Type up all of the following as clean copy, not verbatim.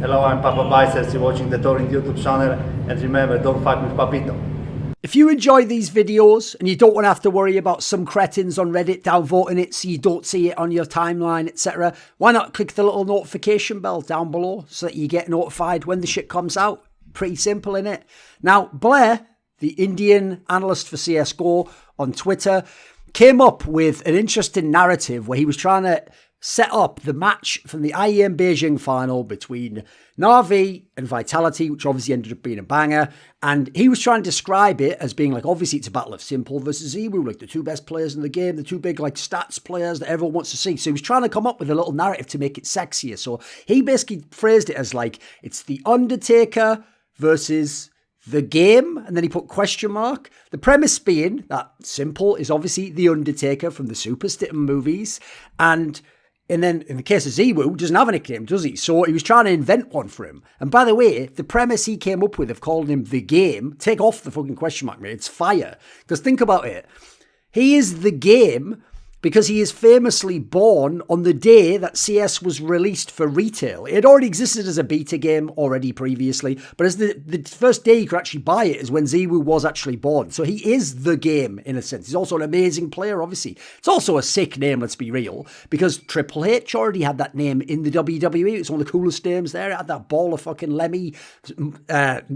Hello, I'm Papa Biceps. You're watching the Thorin YouTube channel. And remember, don't fuck with Papito. If you enjoy these videos and you don't want to have to worry about some cretins on Reddit downvoting it so you don't see it on your timeline, etc., why not click the little notification bell down below so that you get notified when the shit comes out? Pretty simple, innit? Now, Blair, the Indian analyst for CSGO on Twitter, came up with an interesting narrative where he was trying to set up the match from the IEM Beijing final between Na'Vi and Vitality, which obviously ended up being a banger. And he was trying to describe it as being like, obviously it's a battle of Simple versus ZywOo, like the two best players in the game, the two big like stats players that everyone wants to see. So he was trying to come up with a little narrative to make it sexier. So he basically phrased it as like, it's the Undertaker versus the game, and then he put question mark. The premise being that Simple is obviously the Undertaker from the Super Stitten movies, and then in the case of ZywOo, doesn't have a nickname, does he? So he was trying to invent one for him. And by the way, the premise he came up with of calling him the game, take off the fucking question mark, mate. It's fire. Because think about it. He is the game because he is famously born on the day that CS was released for retail. It had already existed as a beta game already previously, but as the first day you could actually buy it is when ZywOo was actually born. So he is the game in a sense. He's also an amazing player, obviously. It's also a sick name, let's be real, because Triple H already had that name in the WWE. It's one of the coolest names there. It had that ball of fucking Lemmy, what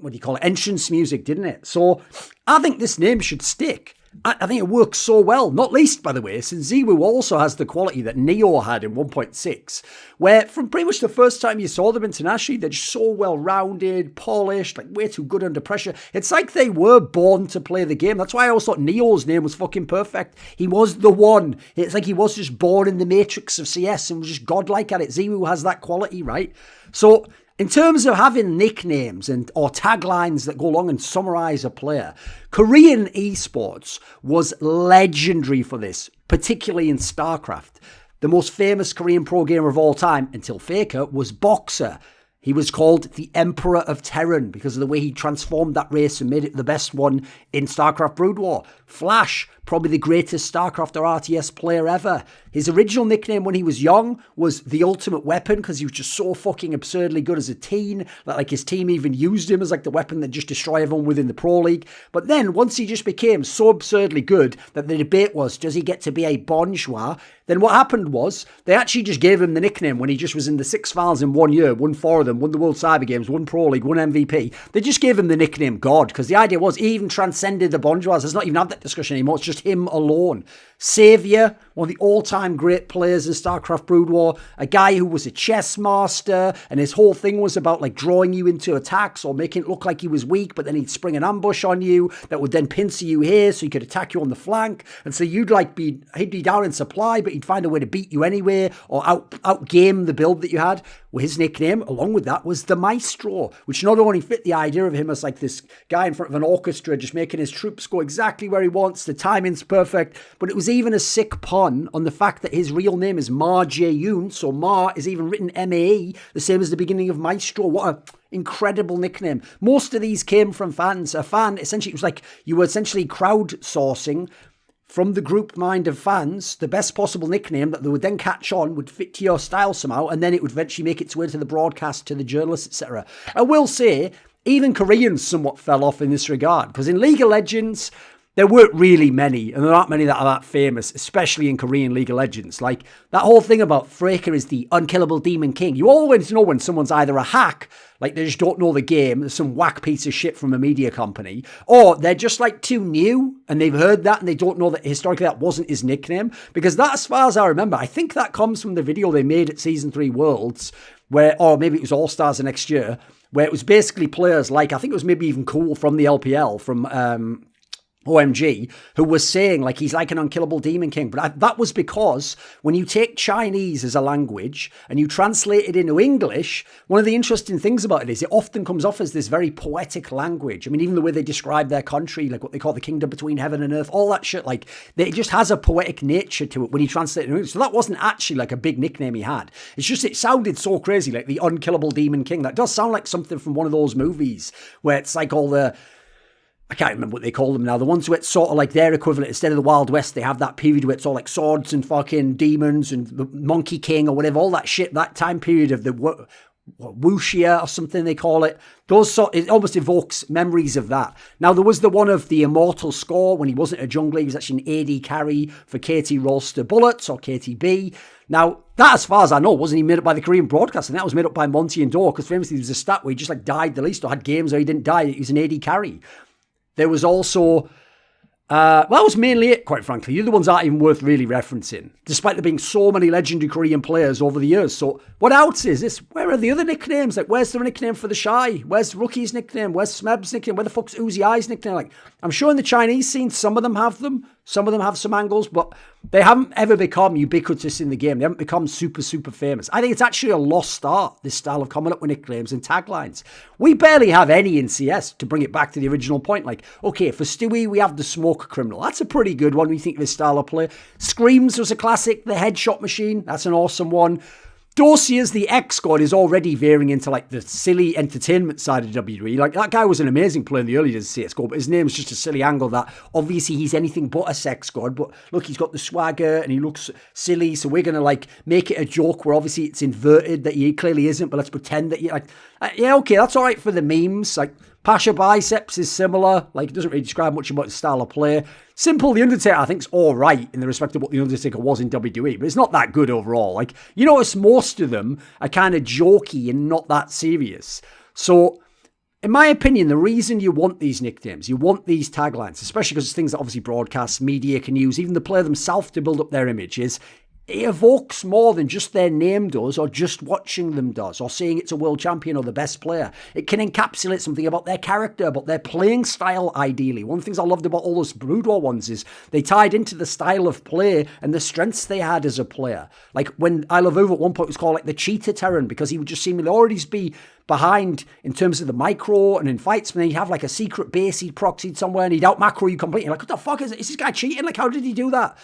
do you call it, entrance music, didn't it? So I think this name should stick. I think it works so well, not least, by the way, since ZywOo also has the quality that Neo had in 1.6, where from pretty much the first time you saw them internationally, they're just so well-rounded, polished, like way too good under pressure. It's like they were born to play the game. That's why I always thought Neo's name was fucking perfect. He was the one. It's like he was just born in the matrix of CS and was just godlike at it. ZywOo has that quality, right? So in terms of having nicknames or taglines that go along and summarize a player, Korean esports was legendary for this, particularly in StarCraft. The most famous Korean pro gamer of all time, until Faker, was Boxer. He was called the Emperor of Terran because of the way he transformed that race and made it the best one in StarCraft Brood War. Flash, probably the greatest StarCraft or RTS player ever. His original nickname when he was young was the Ultimate Weapon because he was just so fucking absurdly good as a teen that like his team even used him as like the weapon that just destroyed everyone within the Pro League. But then once he just became so absurdly good that the debate was, does he get to be a bonjour? Then what happened was they actually just gave him the nickname when he just was in the 6 finals in 1 year, won 4 of them, won the World Cyber Games, won Pro League, won MVP. They just gave him the nickname God because the idea was he even transcended the bonjours. Let's not even have that discussion anymore. It's just him alone. Savior, one of the all-time great players in StarCraft Brood War, a guy who was a chess master, and his whole thing was about like drawing you into attacks or making it look like he was weak, but then he'd spring an ambush on you that would then pincer you here so he could attack you on the flank. And so he'd be down in supply, but he'd find a way to beat you anyway or outgame the build that you had. Well, his nickname, along with that, was the Maestro, which not only fit the idea of him as like this guy in front of an orchestra just making his troops go exactly where he wants, the timing's perfect, but it was even a sick pun on the fact that his real name is Ma Jae-yoon, so Ma is even written M-A-E, the same as the beginning of Maestro. What a incredible nickname. Most of these came from fans. A fan, essentially, it was like you were essentially crowdsourcing from the group mind of fans, the best possible nickname that they would then catch on, would fit to your style somehow, and then it would eventually make its way to the broadcast, to the journalists, etc. I will say, even Koreans somewhat fell off in this regard, because in League of Legends, there weren't really many, and there aren't many that are that famous, especially in Korean League of Legends. Like, that whole thing about Faker is the unkillable demon king. You always know when someone's either a hack, like they just don't know the game, there's some whack piece of shit from a media company, or they're just like too new, and they've heard that, and they don't know that historically that wasn't his nickname. Because that, as far as I remember, I think that comes from the video they made at Season 3 Worlds, where, or maybe it was All-Stars the next year, where it was basically players like, I think it was maybe even Cool from the LPL, from OMG, who was saying like he's like an unkillable demon king. But that was because when you take Chinese as a language and you translate it into English, one of the interesting things about it is it often comes off as this very poetic language. I mean, even the way they describe their country, like what they call the kingdom between heaven and earth, all that shit, like it just has a poetic nature to it when you translate it into English. So that wasn't actually like a big nickname he had. It's just, it sounded so crazy, like the unkillable demon king. That does sound like something from one of those movies where it's like all the, I can't remember what they call them now. The ones where it's sort of like their equivalent. Instead of the Wild West, they have that period where it's all like swords and fucking demons and the Monkey King or whatever, all that shit, that time period of the Wuxia or something they call it. It almost evokes memories of that. Now, there was the one of the Immortal Score when he wasn't a jungler. He was actually an AD carry for KT Rolster Bullets or KTB. Now, that, as far as I know, wasn't even made up by the Korean broadcasting. That was made up by Monty and Dor, because famously there was a stat where he just like died the least or had games where he didn't die. He was an AD carry. There was also... that was mainly it, quite frankly. The other ones aren't even worth really referencing, despite there being so many legendary Korean players over the years. So what else is this? Where are the other nicknames? Like, where's the nickname for the Shy? Where's Rookie's nickname? Where's Smeb's nickname? Where the fuck's Uzi Eye's nickname? Like, I'm sure in the Chinese scene, some of them have them. Some of them have some angles, but they haven't ever become ubiquitous in the game. They haven't become super, super famous. I think it's actually a lost art, this style of coming up with nicknames and taglines. We barely have any in CS, to bring it back to the original point. Like, okay, for Stewie, we have the Smoke Criminal. That's a pretty good one when you think of his style of play. Screams was a classic. The Headshot Machine, that's an awesome one. Dorsey's the X squad is already veering into like the silly entertainment side of WWE. Like, that guy was an amazing player in the early days of CSGO, but his name's just a silly angle that obviously he's anything but a sex god. But look, he's got the swagger and he looks silly, so we're going to like make it a joke where obviously it's inverted that he clearly isn't, but let's pretend that you like, yeah, okay, that's all right for the memes. Like, Pasha Biceps is similar. Like, it doesn't really describe much about his style of play. Simple, The Undertaker, I think, is all right in the respect of what The Undertaker was in WWE, but it's not that good overall. Like, you notice most of them are kind of jokey and not that serious. So, in my opinion, the reason you want these nicknames, you want these taglines, especially because it's things that obviously broadcast media can use, even the player themselves to build up their image, is it evokes more than just their name does, or just watching them does, or saying it's a world champion or the best player. It can encapsulate something about their character, about their playing style, ideally. One of the things I loved about all those Brood War ones is they tied into the style of play and the strengths they had as a player. Like, when I Love Over at one point was called like the Cheetah Terran, because he would just seemingly already be behind in terms of the micro and in fights, and then he'd have like a secret base he'd proxied somewhere and he'd out macro you completely. Like, what the fuck is it? Is this guy cheating? Like, how did he do that?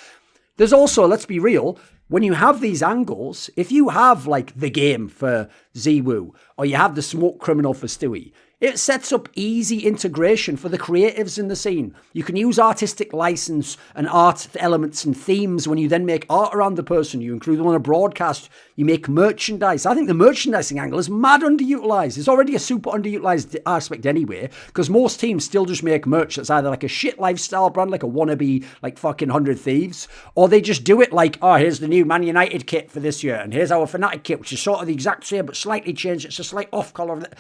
There's also, let's be real, when you have these angles, if you have like the game for ZywOo, or you have the Smoke Criminal for Stewie, it sets up easy integration for the creatives in the scene. You can use artistic license and art elements and themes when you then make art around the person. You include them on a broadcast. You make merchandise. I think the merchandising angle is mad underutilized. It's already a super underutilized aspect anyway, because most teams still just make merch that's either like a shit lifestyle brand, like a wannabe, like fucking 100 Thieves, or they just do it like, oh, here's the new Man United kit for this year, and here's our Fnatic kit, which is sort of the exact same but slightly changed. It's a slight off color of it.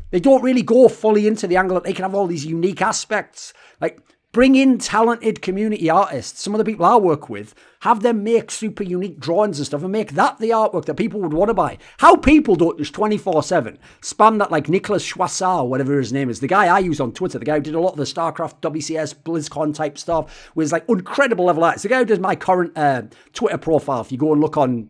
They don't really go fully into the angle that they can have all these unique aspects. Like, bring in talented community artists. Some of the people I work with, have them make super unique drawings and stuff and make that the artwork that people would want to buy. How people don't just 24/7 spam that, like Nicholas Schwassar, or whatever his name is, the guy I use on Twitter, the guy who did a lot of the StarCraft, WCS, BlizzCon type stuff, with like incredible level artists. The guy who does my current Twitter profile, if you go and look on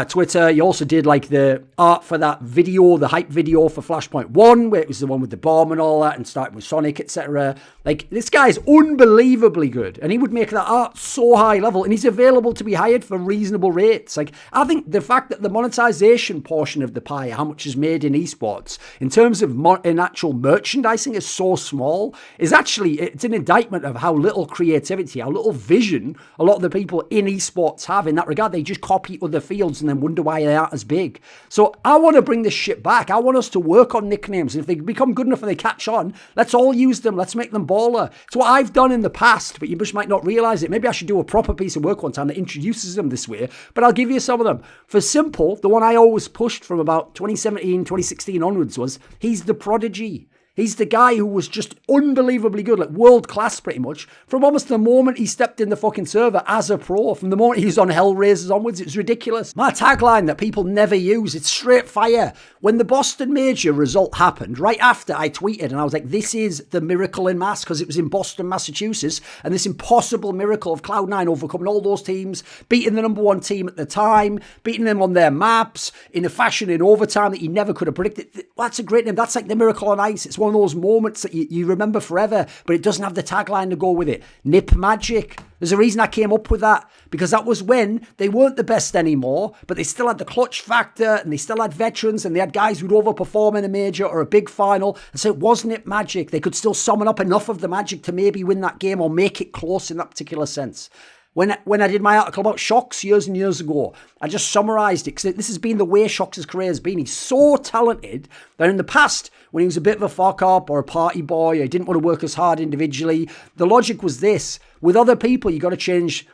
Twitter. He also did like the art for that video, the hype video for Flashpoint 1, where it was the one with the bomb and all that, and starting with Sonic, etc. Like, this guy's unbelievably good, and he would make that art so high level, and he's available to be hired for reasonable rates. Like, I think the fact that the monetization portion of the pie, how much is made in esports, in terms of in actual merchandising, is so small, is actually, it's an indictment of how little creativity, how little vision a lot of the people in esports have in that regard. They just copy other fields and then wonder why they aren't as big. So I want to bring this shit back. I want us to work on nicknames. And if they become good enough and they catch on, let's all use them. Let's make them baller. It's what I've done in the past, but you just might not realize it. Maybe I should do a proper piece of work one time that introduces them this way, but I'll give you some of them. For Simple, the one I always pushed from about 2017, 2016 onwards was, he's the prodigy. He's the guy who was just unbelievably good, like world class pretty much, from almost the moment he stepped in the fucking server as a pro. From the moment he was on Hellraisers onwards, it was ridiculous. My tagline that people never use, it's straight fire. When the Boston Major result happened, right after I tweeted, and I was like, this is the miracle in mass, because it was in Boston, Massachusetts, and this impossible miracle of Cloud9 overcoming all those teams, beating the number one team at the time, beating them on their maps, in a fashion in overtime that you never could have predicted. That's a great name. That's like the miracle on ice. It's one of those moments that you remember forever, but it doesn't have the tagline to go with it. Nip Magic. There's a reason I came up with that, because that was when they weren't the best anymore, but they still had the clutch factor, and they still had veterans, and they had guys who'd overperform in a major or a big final, and so it wasn't Nip Magic. They could still summon up enough of the magic to maybe win that game or make it close in that particular sense. When I did my article about Shocks years and years ago, I just summarised it because this has been the way Shocks' career has been. He's so talented that in the past, when he was a bit of a fuck up or a party boy, or he didn't want to work as hard individually, the logic was this: with other people, you got to change.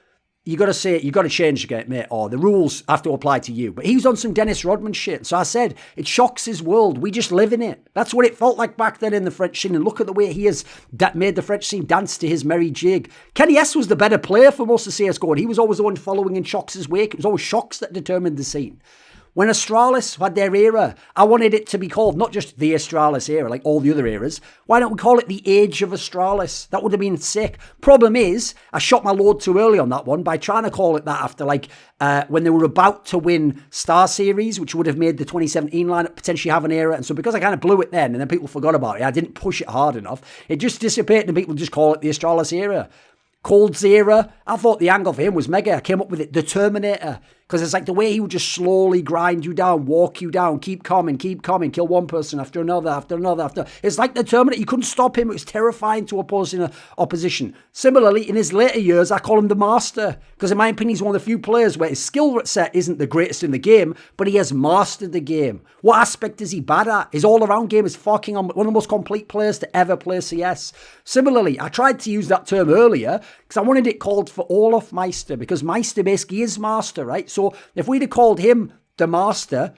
You got to say, you got to change again, mate, or the rules have to apply to you. But he was on some Dennis Rodman shit. So I said, it shocks his world. We just live in it. That's what it felt like back then in the French scene. And look at the way he has made the French scene dance to his merry jig. Kenny S was the better player for most of CSGO. And he was always the one following in Shocks' wake. It was always Shocks that determined the scene. When Astralis had their era, I wanted it to be called not just the Astralis era, like all the other eras. Why don't we call it the Age of Astralis? That would have been sick. Problem is, I shot my load too early on that one by trying to call it that after when they were about to win Star Series, which would have made the 2017 lineup potentially have an era. And so because I kind of blew it then and then people forgot about it, I didn't push it hard enough. It just dissipated and people just call it the Astralis era. Cold's era, I thought the angle for him was mega. I came up with it, the Terminator. Because it's like the way he would just slowly grind you down, walk you down, keep coming, kill one person after another. It's like the Terminator. You couldn't stop him. It was terrifying to opposing opposition. Similarly, in his later years, I call him the Master. Because in my opinion, he's one of the few players where his skill set isn't the greatest in the game, but he has mastered the game. What aspect is he bad at? His all-around game is fucking on. One of the most complete players to ever play CS. Similarly, I tried to use that term earlier because I wanted it called for Olaf Meister, because Meister basically is Master, right? So if we'd have called him the Master,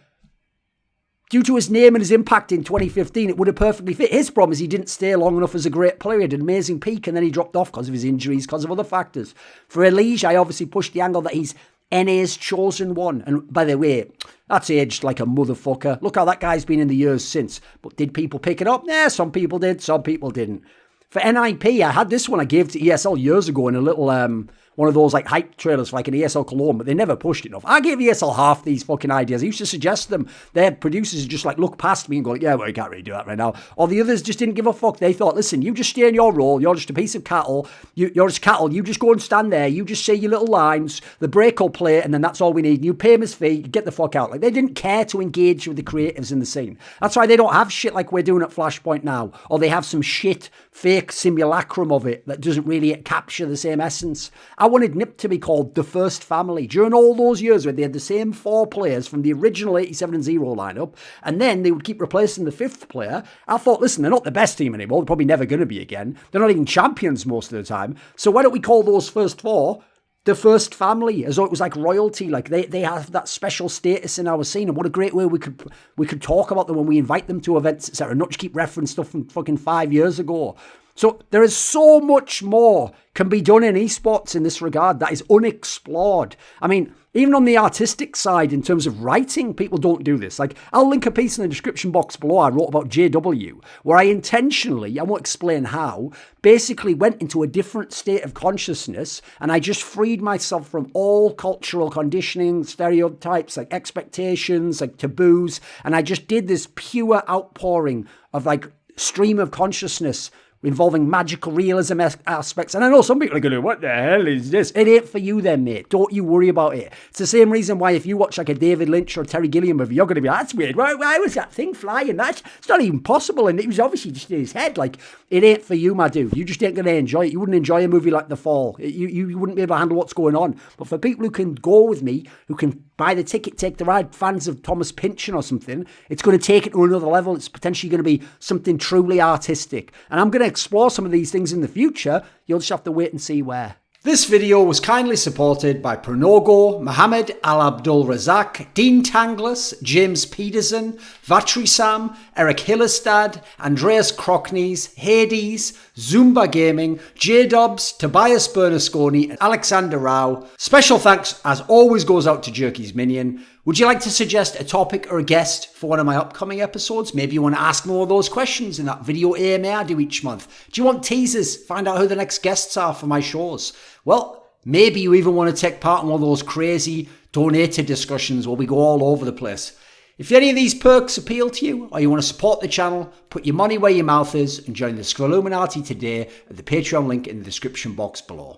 due to his name and his impact in 2015, it would have perfectly fit. His problem is he didn't stay long enough as a great player. He had an amazing peak and then he dropped off because of his injuries, because of other factors. For Elige, I obviously pushed the angle that he's NA's chosen one. And by the way, that's aged like a motherfucker. Look how that guy's been in the years since. But did people pick it up? Nah, some people did, some people didn't. For NIP, I had this one I gave to ESL years ago in a little one of those like hype trailers for like an ESL Cologne, but they never pushed it enough. I gave ESL half these fucking ideas. I used to suggest them. Their producers just like look past me and go, yeah, well, you can't really do that right now. Or the others just didn't give a fuck. They thought, listen, you just stay in your role. You're just a piece of cattle. You're just cattle. You just go and stand there. You just say your little lines. The break will play, and then that's all we need. You pay him his fee. Get the fuck out. Like they didn't care to engage with the creatives in the scene. That's why they don't have shit like we're doing at Flashpoint now. Or they have some shit fake simulacrum of it that doesn't really capture the same essence. I wanted NIP to be called the First Family. During all those years where they had the same 4 players from the original 87 and 0 lineup, and then they would keep replacing the 5th player, I thought, listen, they're not the best team anymore. They're probably never going to be again. They're not even champions most of the time. So why don't we call those first 4 the First Family, as though it was like royalty, like they have that special status in our scene, and what a great way we could talk about them when we invite them to events, etc., not just keep referencing stuff from fucking 5 years ago. So there is so much more can be done in esports in this regard that is unexplored. I mean, even on the artistic side, in terms of writing, people don't do this. Like, I'll link a piece in the description box below I wrote about JW, where I intentionally, I won't explain how, basically went into a different state of consciousness, and I just freed myself from all cultural conditioning, stereotypes, like expectations, like taboos, and I just did this pure outpouring of like stream of consciousness involving magical realism aspects. And I know some people are going, what the hell is this? It ain't for you then, mate. Don't you worry about it. It's the same reason why if you watch like a David Lynch or Terry Gilliam movie, you're going to be like, that's weird. Why was that thing flying? It's not even possible. And it was obviously just in his head. Like, it ain't for you, my dude. You just ain't going to enjoy it. You wouldn't enjoy a movie like The Fall. You wouldn't be able to handle what's going on. But for people who can go with me, who can buy the ticket, take the ride, fans of Thomas Pynchon or something, it's going to take it to another level. It's potentially going to be something truly artistic. And I'm going to explore some of these things in the future. You'll just have to wait and see where. This video was kindly supported by Pronogo, Mohammed, Alabdul, Razzaq, Dean Tanglis, James Pederson, VatriSam, ErikHillestad, Andreas Kroknes, Hades, Zoomba Gaming, JDubs, Tobias Bernasconi, and Alexander Rao. Special thanks, as always, goes out to Jerky's Minion. Would you like to suggest a topic or a guest for one of my upcoming episodes? Maybe you want to ask more of those questions in that video AMA I do each month. Do you want teasers? Find out who the next guests are for my shows. Well, maybe you even want to take part in one of those crazy donated discussions where we go all over the place. If any of these perks appeal to you, or you want to support the channel, put your money where your mouth is and join the Scrolluminati today at the Patreon link in the description box below.